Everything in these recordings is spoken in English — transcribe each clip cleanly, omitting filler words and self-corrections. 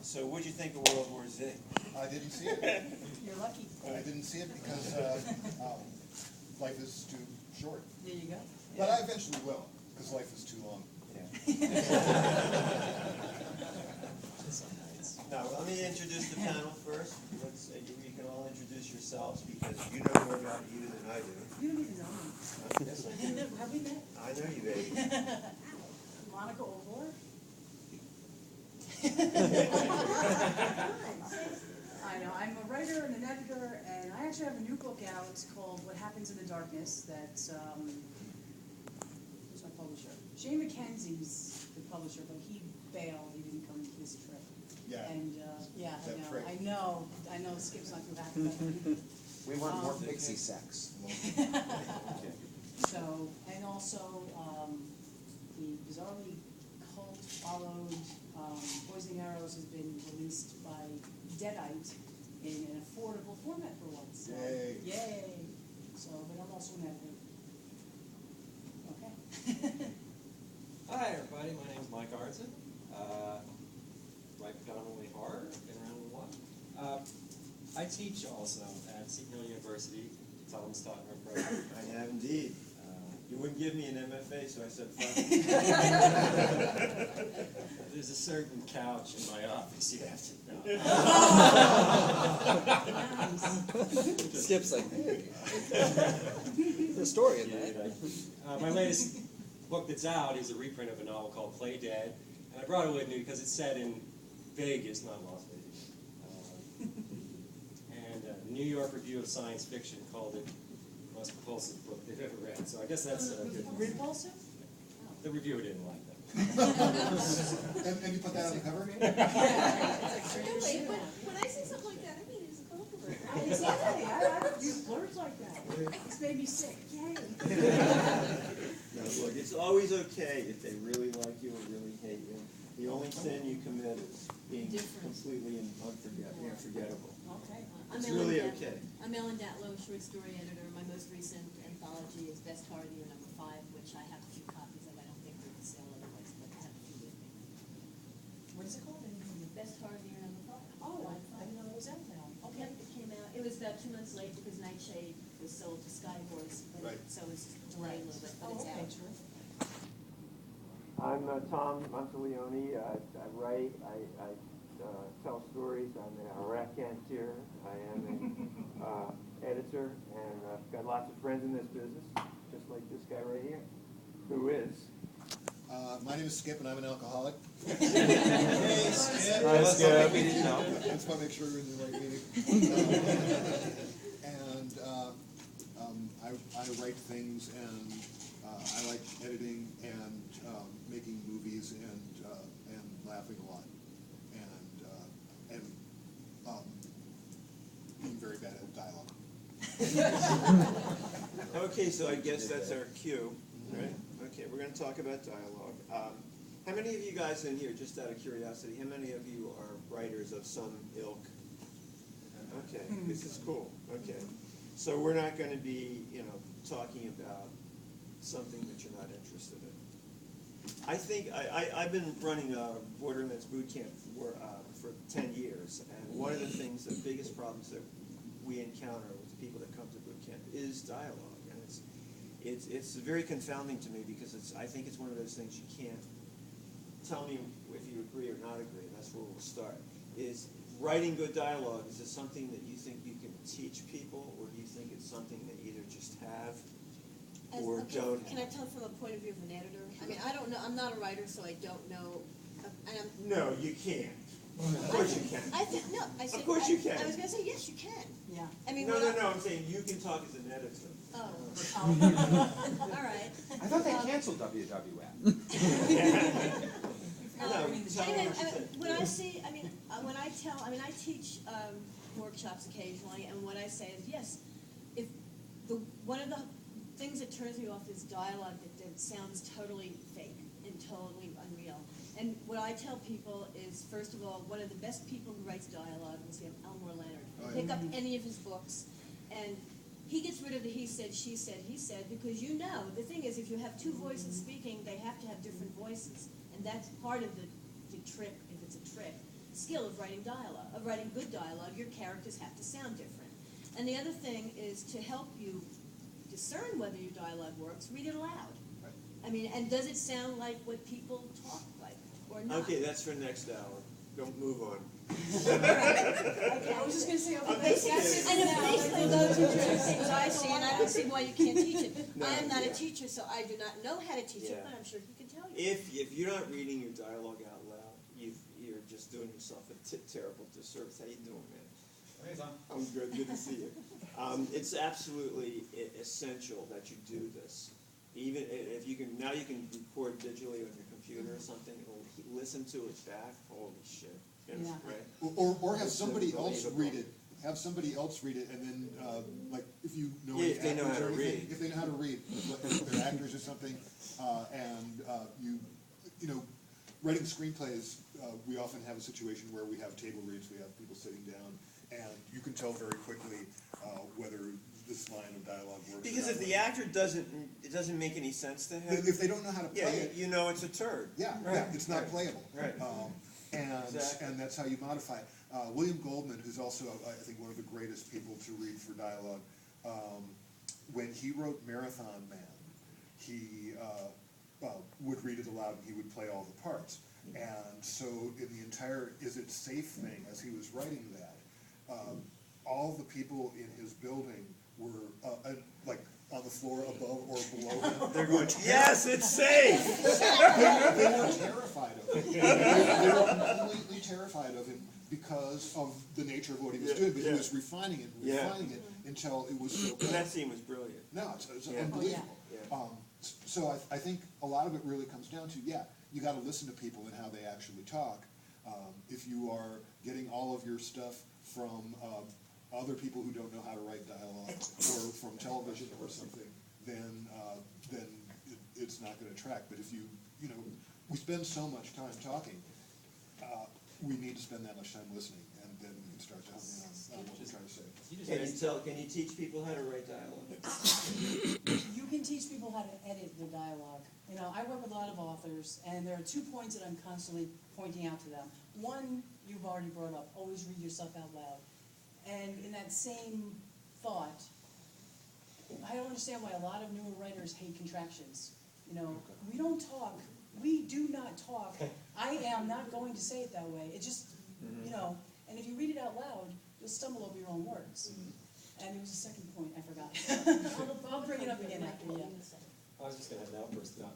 So what'd you think of World War Z? I didn't see it. You're lucky. I didn't see it because life is too short. There you go. But I eventually will, because life is too long. Now, let me introduce the panel first. You can all introduce yourselves because you know more about you than I do. You don't even know me. Yes, I do. Have we met? I know you, baby. Monica O'Rourke? I know. I'm a writer and an editor, and I actually have a new book out called What Happens in the Darkness that's, who's my publisher? Shane McKenzie's the publisher, but he bailed. He didn't come to this trip. Yeah. And, yeah, Trick. I know, Skip's not too happy about it. We want more pixie sex. So, and also, the bizarrely cult-followed Poisoning Arrows has been released by Deadite in an affordable format for once. So, Yay. Yay! So, but I'm also an editor. Okay. Hi everybody, my name is Mike Arnson. Write predominantly horror, been around a while. I teach also at Seton Hill University. Tom's taught in our program. I have indeed. You wouldn't give me an MFA, so I said fuck. There's a certain couch in my office you have to know. Skip's like, hey. There's a story in that. My latest book that's out is a reprint of a novel called Play Dead, and I brought it with me because it's set in Vegas, not Las Vegas. And the New York Review of Science Fiction called it the most repulsive book they've ever read. So I guess that's good. Repulsive? The reviewer didn't like that. And you put that on the cover? No, wait, but when I say something like that, I mean it's a compliment. Exactly. I use words like that. It's made me sick. Yay. No, look, it's always okay if they really like you or really hate you. The only sin you commit is being completely unforgettable. Okay. It's really okay. I'm Ellen Datlow, short story editor. My most recent anthology is Best Horror of the Year #5, which I have a few copies of. I don't think they're for sale otherwise, but I have a few with me. What is it called? Best Horror of the Year #5. Oh, I didn't know it was out now. Okay. Yep, it came out. It was about 2 months late because Nightshade was sold to Skyhorse, but Right. so it's delayed a little bit, but Oh, it's okay, out. terrific. I'm Tom Monteleone. I write, I tell stories. I'm a raconteur. I am an editor, and I've got lots of friends in this business, just like this guy right here, who is. My name is Skip, and I'm an alcoholic. Hey, Skip. Hi, Skip. I just want to make sure we're in the right meeting. And I write things, and I like editing and making movies and laughing a lot, and being very bad at dialogue. Okay, so I guess that's our cue, right? Okay, we're going to talk about dialogue. How many of you guys in here, just out of curiosity, how many of you are writers of some ilk? Okay, this is cool. Okay, so we're not going to be, talking about something that you're not interested in. I think I've been running a Borderlands boot camp for 10 years, and one of the things, the biggest problems that we encounter with the people that come to boot camp is dialogue, and it's very confounding to me because I think it's one of those things you can't tell me if you agree or not agree. And that's where we'll start. Is writing good dialogue, is it something that you think you can teach people, or do you think it's something that you either just have or don't Can I have? tell from a point of view of an editor? I mean, I don't know. I'm not a writer, so I don't know. And I'm, No, you can't. Of course you can. I think no. I said. Of course you can. I was going to say yes, you can. Yeah. I mean, No, when I'm saying you can talk as an editor. Oh. All right. I thought they canceled WWF. No, tell me what you think. When I see, when I teach workshops occasionally, and what I say is, yes, if one of the things that turns me off is dialogue that sounds totally fake and totally unreal. And what I tell people is, first of all, one of the best people who writes dialogue is Elmore Leonard. Oh, yeah. Pick up any of his books, and he gets rid of the he said, she said, he said, because the thing is, if you have two voices speaking, they have to have different voices. And that's part of the trick, if it's a trick. skill of writing dialogue, of writing good dialogue. Your characters have to sound different. And the other thing is to help you discern whether your dialogue works, read it aloud. I mean, and does it sound like what people talk like or not? Okay, that's for next hour. Don't move on. Okay, I was just gonna say, okay, that's it. And basically those are two things I see, and I can see why you can't teach it. No, I am not yeah. a teacher, so I do not know how to teach it, Yeah. but I'm sure he can tell you. If you're not reading your dialogue out loud, you're just doing yourself a terrible disservice. How you doing, man? Hey, Tom. I'm good. Good to see you. It's absolutely essential that you do this. Even if you can, now you can record digitally on your computer or something. Or listen to it back. Holy shit! You know, Yeah. right? Or have It's somebody else unbelievable. read it. Have somebody else read it, and then, like, if you know Yeah, any if they know actors how or to anything, read. if they know how to read, like, if they're actors or something, and you know, writing screenplays, we often have a situation where we have table reads, we have people sitting down, and you can tell very quickly whether this line of dialogue works. Because or if not. the actor it doesn't make any sense to him. If they don't know how to play Yeah, it, you know it's a turd. yeah, Right, yeah, it's not right, playable. right. Exactly. And that's how you modify it. William Goldman, who's also, I think, one of the greatest people to read for dialogue, when he wrote Marathon Man, he would read it aloud and he would play all the parts. And so in the entire Is It Safe thing, as he was writing that, all the people in his building were like on the floor above or below him. They're going, yes, it's safe. They were terrified of him. They were completely terrified of him because of the nature of what he was Yeah, doing, but yeah. he was refining it until it was so And good. that scene was brilliant. No, it's Yeah. unbelievable. Yeah. So I think a lot of it really comes down to, you gotta listen to people and how they actually talk. If you are getting all of your stuff from other people who don't know how to write dialogue, or from television or something, then it's not gonna track. But if we spend so much time talking, we need to spend that much time listening, and then we can start to hone in on what we're trying to say. Can you teach people how to write dialogue? You can teach people how to edit their dialogue. You know, I work with a lot of authors, and there are 2 points that I'm constantly pointing out to them. One, you've already brought up, always read yourself out loud. And in that same thought, I don't understand why a lot of newer writers hate contractions. You know, we don't talk, we do not talk. I am not going to say it that way. It just, and if you read it out loud, you'll stumble over your own words. And there was a second point, I forgot. I'll bring it up again after, yeah. I was just going to have an outburst about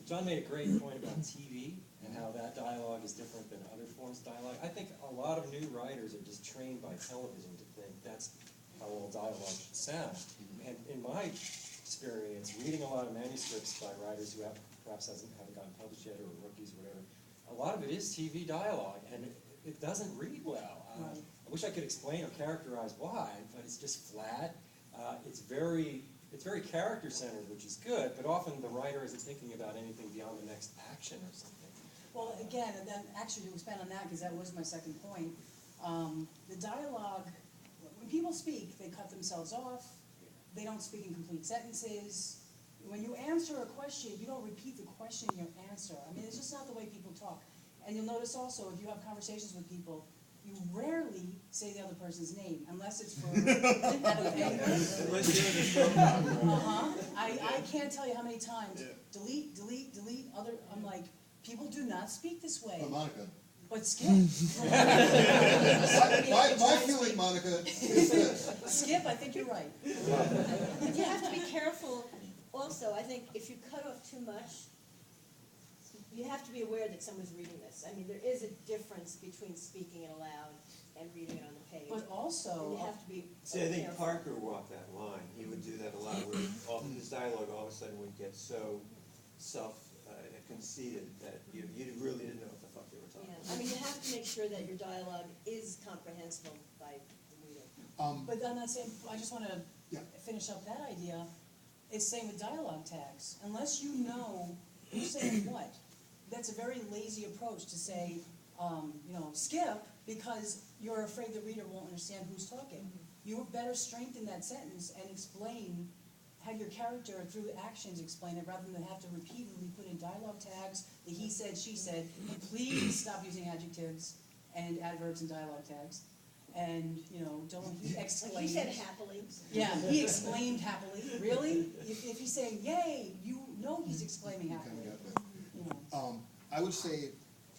John made a great point about TV and how that dialogue is different than other forms of dialogue. I think a lot of new writers are just trained by television to think that's how all dialogue should sound. And in my experience, reading a lot of manuscripts by writers who perhaps haven't gotten published yet, or rookies or whatever, a lot of it is TV dialogue, and it doesn't read well. I wish I could explain or characterize why, but it's just flat. It's very character-centered, which is good, but often the writer isn't thinking about anything beyond the next action or something. Well, again, and then actually to expand on that, because that was my second point, the dialogue, when people speak, they cut themselves off, they don't speak in complete sentences. When you answer a question, you don't repeat the question in your answer. I mean, it's just not the way people talk. And you'll notice also, if you have conversations with people, you rarely say the other person's name, unless it's for out of anger. Unless you're in a show program. I can't tell you how many times, Yeah. delete, I'm like, people do not speak this way. Monica. But Skip. My feeling, Monica, is this. Skip, I think you're right. But you have to be careful also. I think if you cut off too much, you have to be aware that someone's reading this. I mean, there is a difference between speaking it aloud and reading it on the page. But And also, you have to be See, I think careful. Parker walked that line. He would do that a lot, where often his dialogue all of a sudden would get so self-conceited that you really didn't know what the fuck they were talking Yeah, I mean, you have to make sure that your dialogue is comprehensible by the reader. but I'm not saying, I just want to Yeah. finish up that idea. It's the same with dialogue tags. Unless you know who's saying what, that's a very lazy approach to say, Skip, because you're afraid the reader won't understand who's talking. You better strengthen that sentence and explain have your character through actions explain it rather than have to repeatedly put in dialogue tags, the he said, she said, and please stop using adjectives and adverbs and dialogue tags. And, you know, don't he Like exclaim. he said happily. Yeah, he exclaimed happily. Really? If he's saying yay, you know he's exclaiming You happily. kinda got that. You know. I would say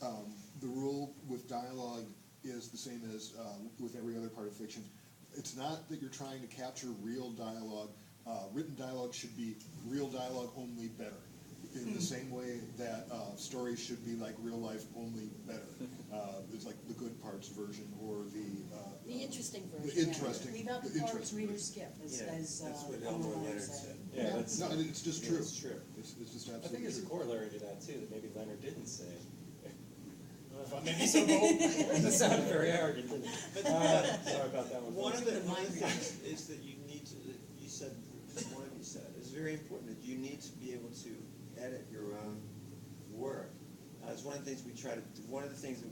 the rule with dialogue is the same as with every other part of fiction. It's not that you're trying to capture real dialogue. Written dialogue should be real dialogue, only better. In the same way that stories should be like real life, only better. It's like the good parts version or The interesting the version. interesting. Leave out the the parts interesting readers version. skip, Yeah, as that's what Elmore Elmore Leonard Leonard said. said. Yeah, that's, No, it's just true. It's true. It's just I absolutely think there's a true. corollary to that too, that maybe Leonard didn't say. If I may be so bold. That sounded very arrogant, didn't it? Sorry about that one. One of the mind things is that you need to, that you said, one of you said, is very important, that you need to be able to edit your own work. It's one of the things we try to, one of the things that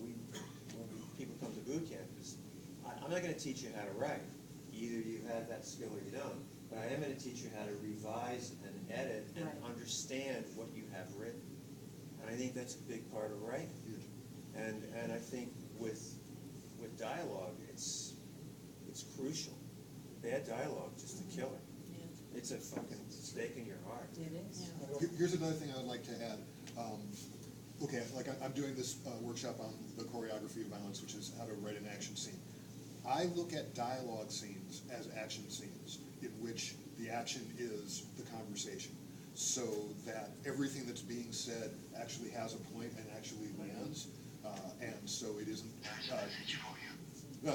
people come to boot camp is, I'm not gonna teach you how to write. Either you have that skill or you don't. But I am gonna teach you how to revise and edit and Right. understand what you have written. And I think that's a big part of writing. And I think with dialogue, it's crucial. Bad dialogue, just a killer. Yeah. It's a fucking stake in your heart. It is. Yeah. Here's another thing I would like to add. Okay, like I'm doing this workshop on the choreography of violence, which is how to write an action scene. I look at dialogue scenes as action scenes in which the action is the conversation, so that everything that's being said actually has a point and actually lands, and so it isn't. And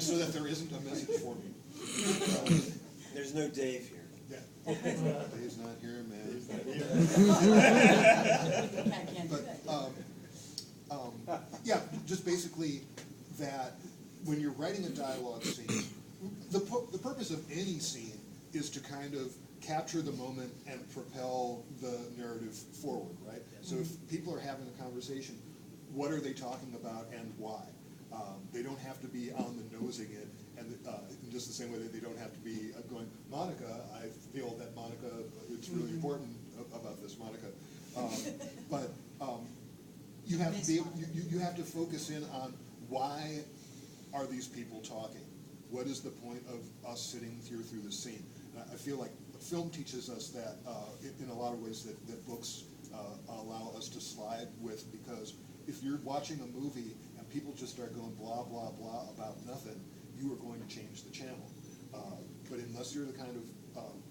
so that there isn't a message for me. There's no Dave here. Yeah. Dave's not here, man. Can't do But, that. yeah, just basically that when you're writing a dialogue scene, the purpose of any scene is to kind of capture the moment and propel the narrative forward, right? So if people are having a conversation, what are they talking about and why? They don't have to be on the nosing it, and in just the same way that they don't have to be going, Monica, I feel that Monica, it's really important about this, Monica. But you have to be, you have to focus in on why are these people talking? What is the point of us sitting here through the scene? And I feel like film teaches us that in a lot of ways that books allow us to slide with, because if you're watching a movie and people just start going blah, blah, blah about nothing, you are going to change the channel. But unless you're the kind of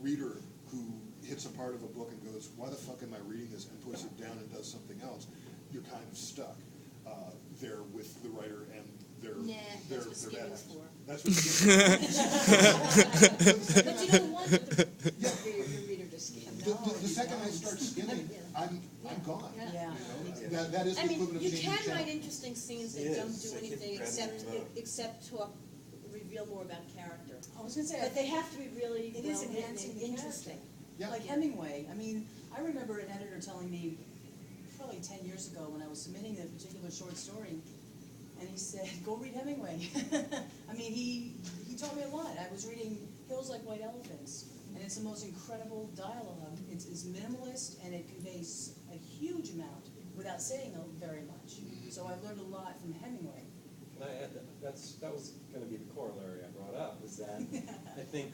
reader who hits a part of a book and goes, why the fuck am I reading this, and puts it down and does something else, you're kind of stuck there with the writer and their That's what bad skimming's habits. for. That's what skimming But you don't want your reader to skim. The second I start skimming, I'm gone. Yeah. You know? That is the I mean, equivalent of you changing can channel. write interesting scenes It that don't is. do It's like anything incredible. except talk, reveal more about character. I was gonna say, But they have to be really It is well written enhancing and the interesting. Yeah. like Hemingway, I mean, I remember an editor telling me probably 10 years ago when I was submitting a particular short story, and he said, go read Hemingway. I mean, he taught me a lot. I was reading Hills Like White Elephants, and it's the most incredible dialogue. It's minimalist, and it conveys a huge amount without saying very much. So I've learned a lot from Hemingway. Can I add that was going to be the corollary I brought up, is that I think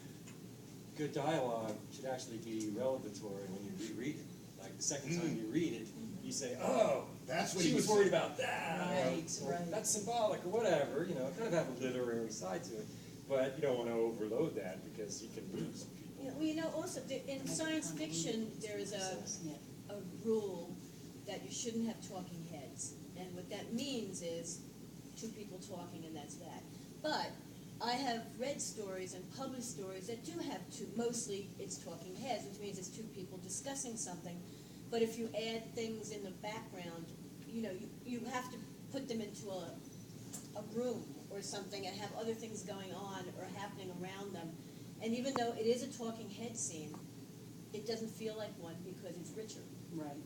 good dialogue should actually be revelatory when you reread it. Like the second time you read it, you say, oh, That's what she he was was worried about that. Right, or right. That's symbolic or whatever, you know, kind of have a literary side to it. But you don't want to overload that because you can lose people. Well, you know, also, in science fiction, there is Yeah. a rule that you shouldn't have talking heads. And what that means is two people talking and that's that. But I have read stories and published stories that do have mostly it's talking heads, which means it's two people discussing something. But if you add things in the background, you know, you have to put them into a room or something and have other things going on or happening around them. And even though it is a talking head scene, it doesn't feel like one because it's richer. Right.